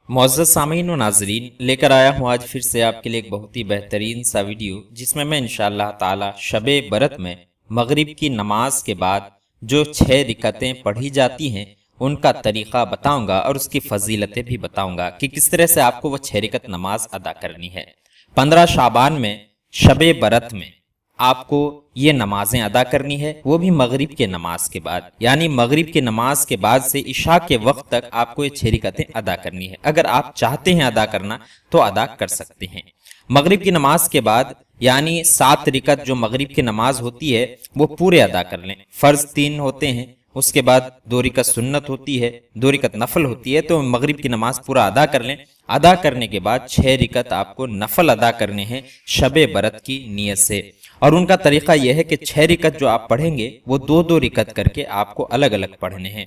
मुअज़्ज़ज़ सामीन व नाज़रीन, लेकर आया हूँ आज फिर से आपके लिए एक बहुत ही बेहतरीन सा वीडियो, जिसमें मैं इंशाअल्लाह ताला शबे बरत में मगरिब की नमाज के बाद जो 6 रिकतें पढ़ी जाती हैं उनका तरीक़ा बताऊंगा और उसकी फजीलतें भी बताऊंगा कि किस तरह से आपको वो 6 रिकत नमाज अदा करनी है। 15 शाबान में शबे बरत में आपको ये नमाजें अदा करनी है, वो भी मगरिब के नमाज के बाद, यानी मगरिब के नमाज के बाद से इशा के वक्त तक आपको ये 6 रिकतें अदा करनी है। अगर आप चाहते हैं अदा करना तो अदा कर सकते हैं। मगरिब की नमाज के बाद यानी 7 रिकत जो मगरिब की नमाज होती है वो पूरे अदा कर लें। फर्ज 3 होते हैं, उसके बाद 2 रिकत सुन्नत होती है, 2 रिकत नफल होती है, तो मगरिब की नमाज पूरा अदा कर लें। अदा करने के बाद 6 रिकत आपको नफल अदा करने हैं शबे बरत की नीयत से। और उनका तरीका यह है कि 6 रिकत जो आप पढ़ेंगे वो 2-2 रिकत करके आपको अलग अलग पढ़ने हैं,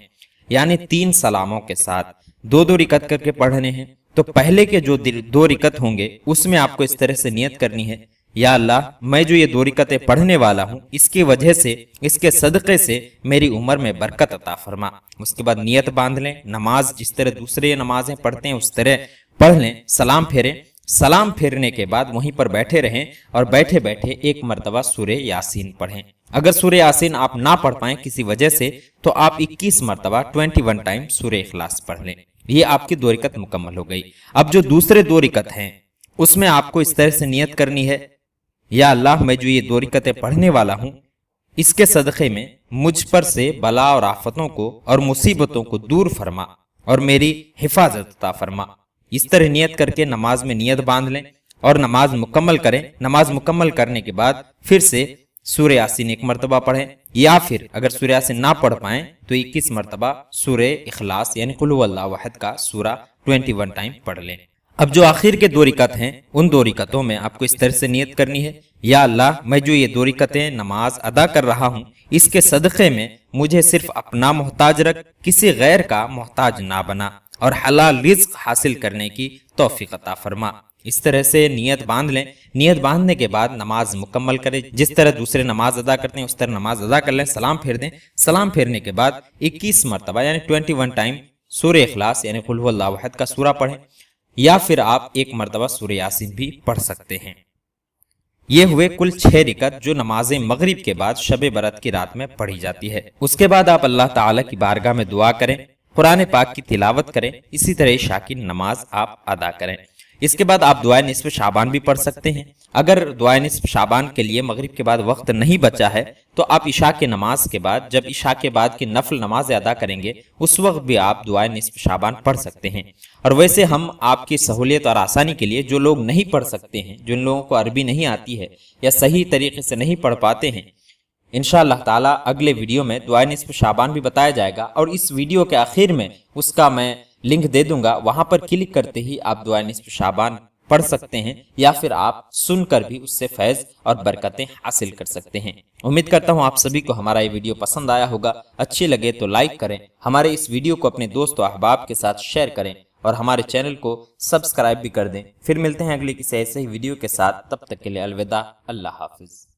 यानी 3 सलामों के साथ 2-2 रिकत करके पढ़ने हैं। तो पहले के जो 2 रिकत होंगे उसमें आपको इस तरह से नियत करनी है, या अल्लाह, मैं जो ये 2 रिकतें पढ़ने वाला हूँ इसकी वजह से, इसके सदक़े से मेरी उम्र में बरकत अता फरमा। उसके बाद नियत बांध लें, नमाज जिस तरह दूसरे नमाजें पढ़ते हैं उस तरह पढ़ लें, सलाम फेरें। सलाम फेरने के बाद वहीं पर बैठे रहें और बैठे बैठे एक मरतबा सूरे यासीन पढ़ें। अगर सूरे यासीन आप ना पढ़ पाएं किसी वजह से तो आप 21 मरतबा 21 टाइम सूरे इखलास पढ़ लें। ये आपकी 2 रिकत मुकम्मल हो गई। अब जो दूसरे 2 रिकत हैं उसमें आपको इस तरह से नियत करनी है, या अल्लाह, मैं जो ये 2 रिकतें पढ़ने वाला हूँ इसके सदक़े में मुझ पर से बला और आफतों को और मुसीबतों को दूर फरमा और मेरी हिफाजत अता फरमा। इस तरह नियत करके नमाज में नियत बांध लें और नमाज मुकम्मल करें। नमाज मुकम्मल करने के बाद फिर से सूरे यासीन 1 मरतबा पढ़ें, या फिर अगर सूरे यासीन ना पढ़ पाएं तो 21 मरतबा सूरे इखलास यानी कुल हुवल्लाहु अहद का सूरा 21 टाइम पढ़ लें। अब जो आखिर के 2 रिकत हैं उन 2 रिकतों में आपको इस तरह से नियत करनी है, या अल्लाह, मैं जो ये 2 रिकतें नमाज अदा कर रहा हूँ इसके सदक़े में मुझे सिर्फ अपना मोहताज रख, किसी गैर का मोहताज ना बना और हलाल रिज़्क हासिल करने की तौफीक अता फरमा। इस तरह से नियत बांध लें। नियत बांधने के बाद नमाज मुकम्मल करें, जिस तरह दूसरे नमाज अदा करते हैं उस तरह नमाज अदा कर लें। सलाम फेर दें। सलाम फेरने के बाद 21 मरतबा यानी 21 टाइम सूरे इखलास यानी कुल हुवल्लाहु अहद का सूरा पढ़ें, या फिर आप 1 मरतबा सूरे यासीन भी पढ़ सकते हैं। ये हुए कुल 6 रिकत जो नमाज़े मगरिब के बाद शबे बरत की रात में पढ़ी जाती है। उसके बाद आप अल्लाह ताला की बारगाह में दुआ करें, कुरान पाक की तिलावत करें, इसी तरह इशा की नमाज आप अदा करें। इसके बाद आप दुआ निस्फ़ शाबान भी पढ़ सकते हैं। अगर दुआ निस्फ़ शाबान के लिए मगरिब के बाद वक्त नहीं बचा है तो आप इशा के नमाज के बाद, जब इशा के बाद की नफल नमाज अदा करेंगे उस वक्त भी आप दुआ निस्फ़ शाबान पढ़ सकते हैं। और वैसे हम आपकी सहूलियत और आसानी के लिए जो लोग नहीं पढ़ सकते हैं, जिन लोगों को अरबी नहीं आती है या सही तरीके से नहीं पढ़ पाते हैं, इंशाअल्लाह ताला अगले वीडियो में दुआ निस्फ़ शाबान भी बताया जाएगा और इस वीडियो के आखिर में उसका मैं लिंक दे दूंगा। वहां पर क्लिक करते ही आप दुआ निस्फ़ शाबान पढ़ सकते हैं, या फिर आप सुनकर भी उससे फैज़ और बरकतें हासिल कर सकते हैं। उम्मीद करता हूं आप सभी को हमारा ये वीडियो पसंद आया होगा। अच्छी लगे तो लाइक करें, हमारे इस वीडियो को अपने दोस्त और अहबाब के साथ शेयर करें और हमारे चैनल को सब्सक्राइब भी कर दें। फिर मिलते हैं अगले किसी ऐसे ही वीडियो के साथ, तब तक के लिए अलविदा, अल्लाह हाफिज़।